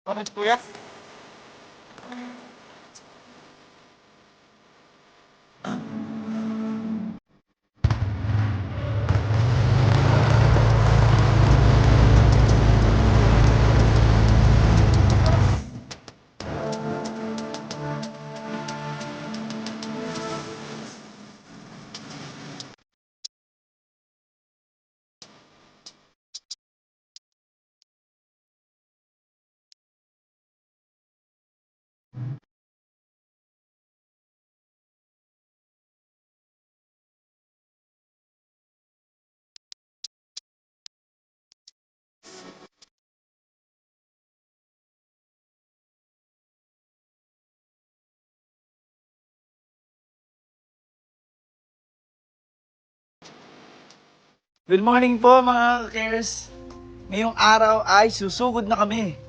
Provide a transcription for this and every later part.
Bakit kuya? Good morning po mga ka-cares. Ngayong araw ay susugod na kami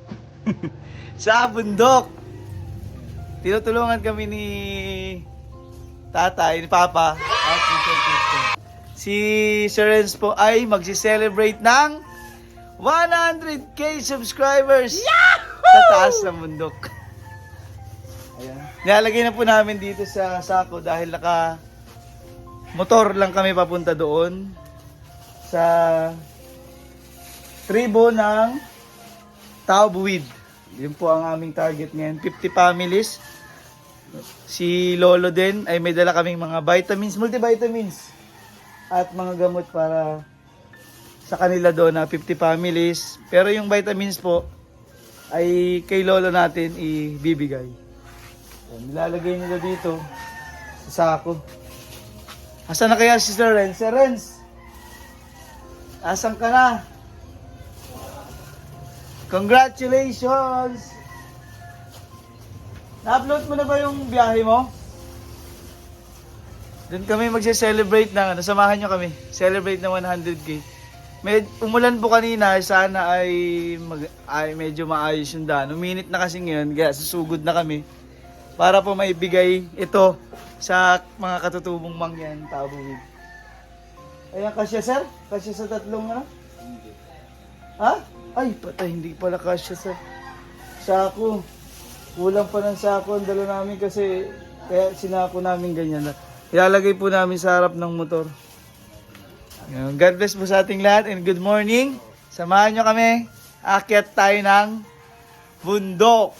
sa bundok. Tinutulungan kami ni tatay, ni Papa at ni Sir Cristo. Si Sir Renz po ay magsi-celebrate ng 100k subscribers. Yahoo! Sa taas ng bundok. Ayan. Nilalagay na po namin dito sa sako dahil naka motor lang kami papunta doon sa tribo ng Taubuid. Yun po ang aming target ngayon. 50 families. Si Lolo din ay may dala kaming mga vitamins, multivitamins at mga gamot para sa kanila doon na 50 families. Pero yung vitamins po ay kay Lolo natin ibibigay. Nilalagay nila dito sa sako. Asan na kaya si Sir Renz? Sir Renz, asan ka na? Congratulations! Na-upload mo na ba yung biyahe mo? Doon kami magse-celebrate ng samahan nyo kami. Celebrate ng 100k. Umulan po kanina, sana ay medyo maayos yung daan. Uminit na kasi ngayon, kaya susugod na kami. Para po maibigay ito sa mga katutubong mangyan, Taubuid. Ayan, kasya sir? Kasya sa tatlong ano? Hindi. Ha? Ay, patay, hindi pala kasya sa sako. Kulang pa ng sako ang dala namin kasi kaya sinako namin ganyan na. Ilalagay po namin sa harap ng motor. Ayan, God bless po sa ating lahat and good morning. Samahan nyo kami. Akyat tayo ng bundok.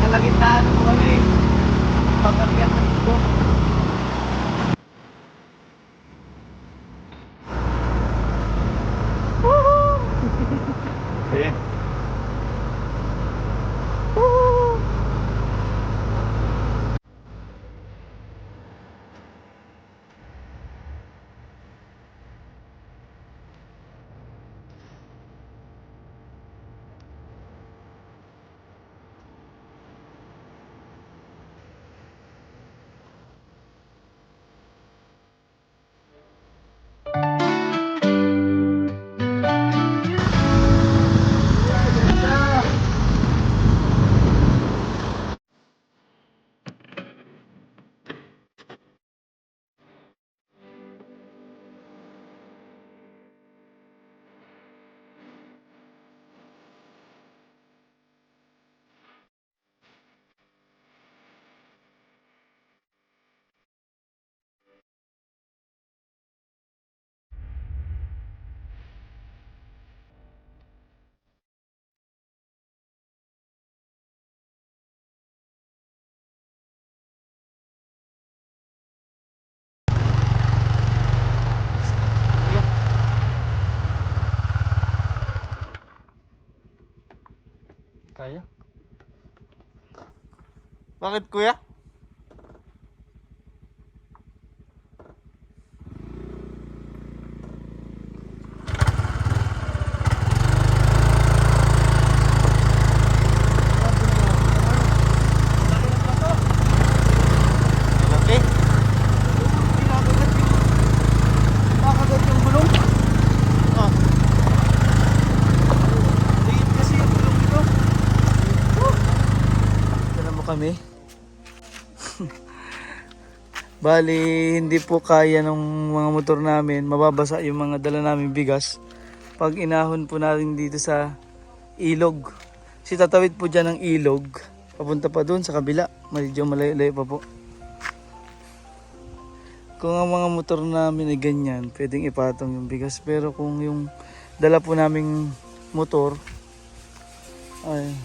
Kalagitnaan po kami. Pag-akyat ng bundok. Woohoo! Ayan. Woohoo! Kaya? Bakit kuya? Laki? Nakagat yung gulong. Ah. Liit kasi yung gulong ito. Ito na mo kami. Bali, hindi po kaya ng mga motor namin, mababasa yung mga dala namin bigas. Pag inahon po natin dito sa ilog. Kasi tatawid po dyan ng ilog. Papunta pa doon sa kabila. Medyo malayo-layo pa po. Kung ang mga motor namin ay ganyan, pwedeng ipatong yung bigas. Pero kung yung dala po naming motor, ay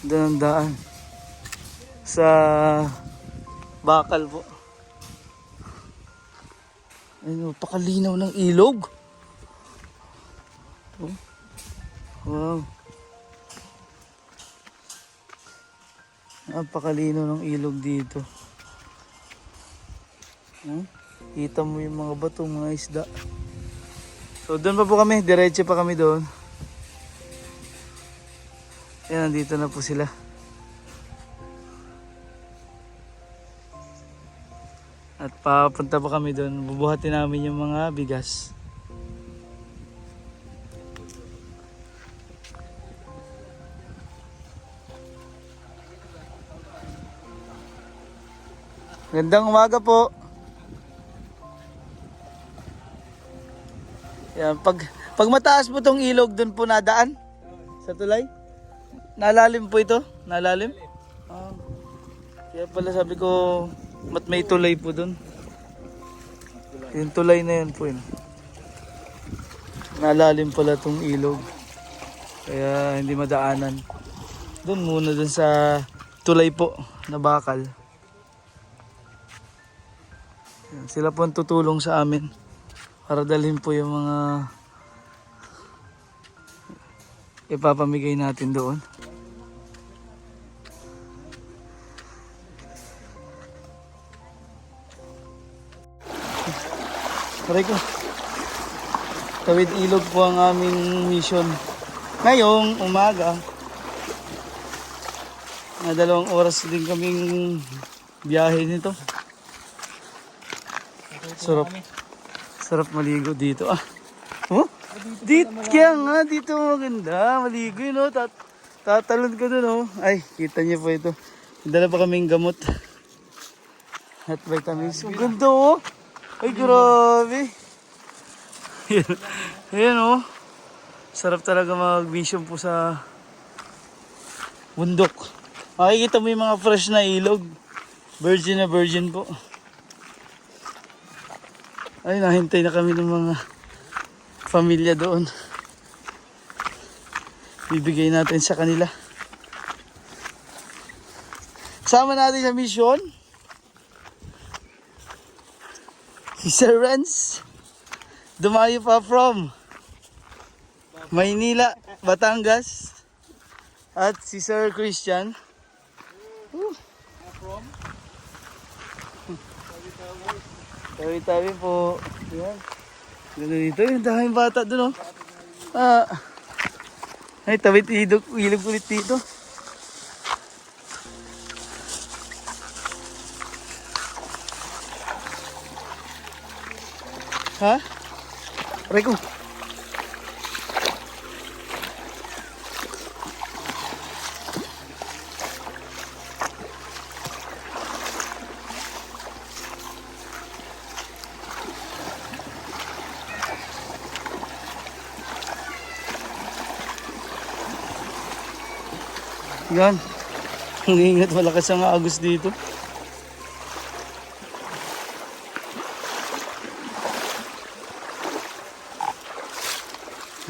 doon ang daan. Sa bakal po. Ayun, pakalinaw ng ilog. Oh. Wow. Napakalino ng ilog dito. Kita mo yung mga bato, mga isda. So doon pa po kami, diretso pa kami doon. Ayan, nandito na po sila. At papunta pa kami doon, bubuhatin namin yung mga bigas. Gandang umaga po. Yan, pag mataas po tong ilog, doon po nadaan sa tulay. Nalalim po ito? Nalalim? Ah. Kaya pala sabi ko, may tulay po doon. Yung tulay na yan po yun. Nalalim pala tong ilog. Kaya hindi madaanan. Doon muna doon sa tulay po na bakal. Yan, sila po ang tutulong sa amin para dalhin po yung mga ipapamigay natin doon. Aray ko. Tawid ilog po ang aming mission. Ngayong umaga. Na 2 oras din kaming biyahe nito. Sarap maligo dito. Oh? Kaya nga dito maganda. Maligo yun, oh. Tatalon ka dun, oh. Ay, kita niyo po ito. Dala pa kaming gamot. At vitamins. Ang ganda, oh. Ay, grabe. Ayan, oh. Sarap talaga mag-vision po sa bundok. Makikita mo yung mga fresh na ilog. Virgin na virgin po. Ay, nahintay na kami ng mga pamilya doon. Bibigay natin sa kanila. Sama natin sa mission si Sir Renz. Dumayo pa from Maynila, Batangas. At si Sir Christian. Tawi-tawi po. Yan. Ganda dito. Yung daming bata dun, oh. Ay, tawid ilog ulit dito. Ha? Reko. Yan. Ang ingat, malakas ang agos dito.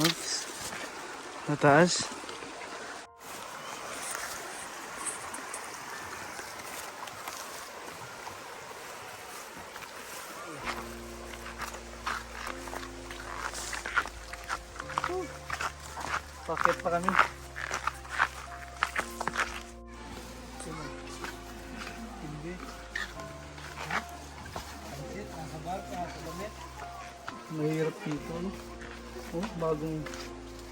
Oops. Mataas. Pakit pa kami. Mahirap dito, no? Oh, bagong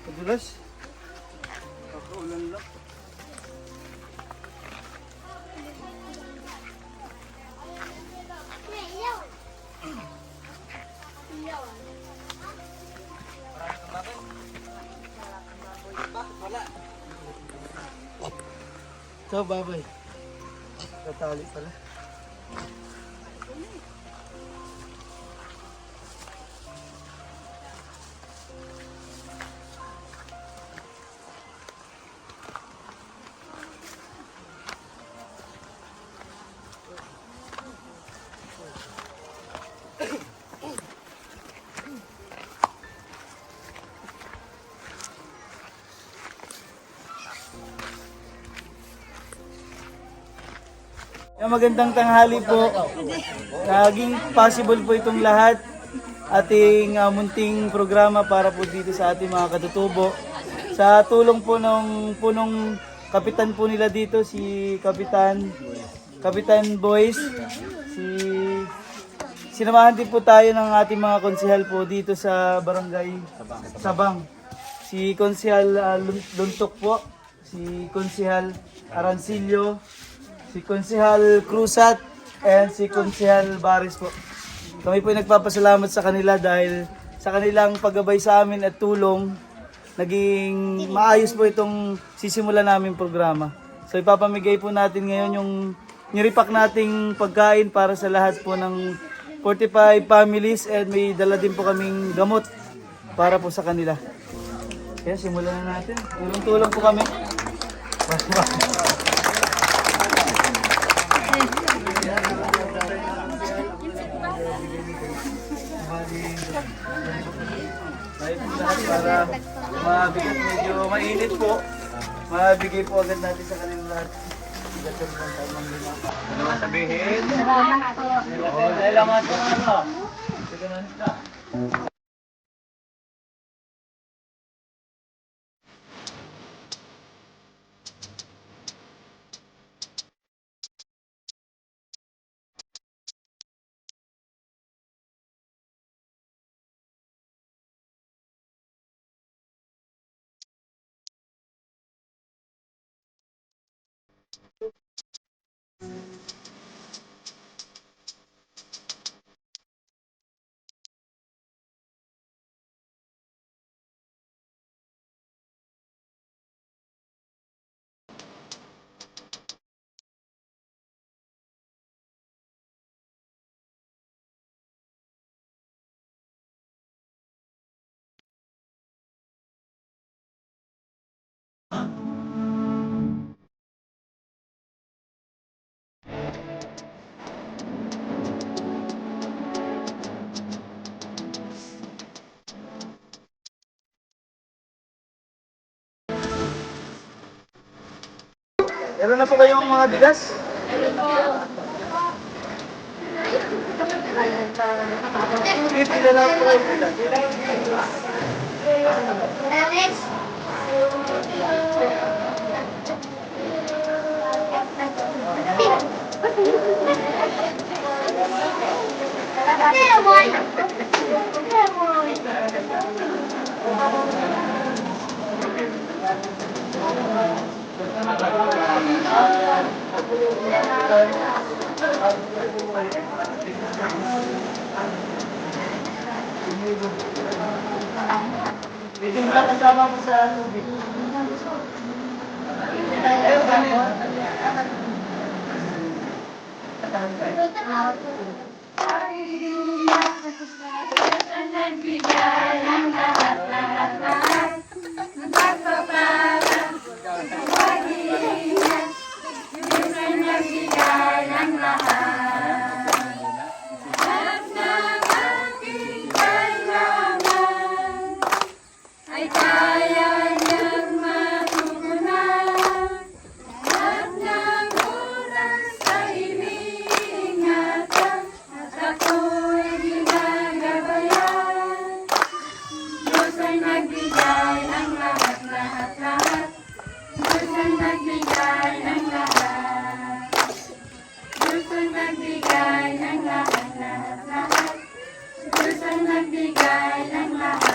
padulas. Kakaulan lang. Ito, babay. Tatali pala. Magandang tanghali po. Naging possible po itong lahat. Ating munting programa para po dito sa ating mga katutubo. Sa tulong po ng punong kapitan po nila dito, si Kapitan Boys. Sinamahan din po tayo ng ating mga konsehal po dito sa Barangay Sabang. Si Konsehal Luntok po, si Konsehal Arancillo, si Konsehal Cruzat, and si Konsehal Baris po. Kami po ay nagpapasalamat sa kanila dahil sa kanilang paggabay sa amin at tulong, naging maayos po itong sisimula naming programa. So ipapamigay po natin ngayon yung niripak nating pagkain para sa lahat po ng 45 families, and may dala din po kaming gamot para po sa kanila. Kaya simulan na natin. Tulong-tulong po kami. Para mabigay, medyo mainit po, mabigay po agad natin sa kanila lahat. Ano sabihin? Salamat po. Salamat po. Meron na po kayong mga bigas? Pila lang po kayo bigas. Alex! Pwede mo lang kasama mo sa tubig. Ayun, kanin. Ay kaya niyang matugunan at ng oras sa iniingatan at ako'y ginagabayan. Diyos ay nagbigay ng lahat. Diyos ay nagbigay ng lahat. Diyos ay nagbigay ng lahat. Diyos ay nagbigay ng lahat.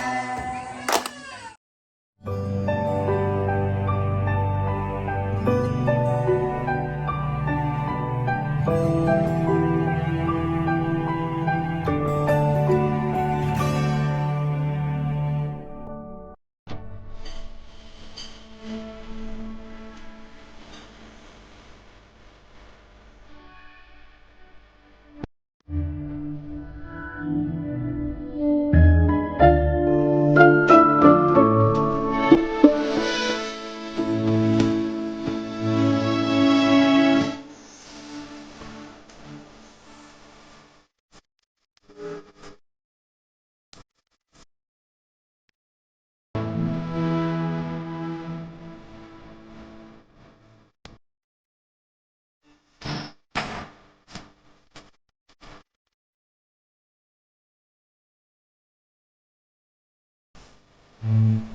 Diyos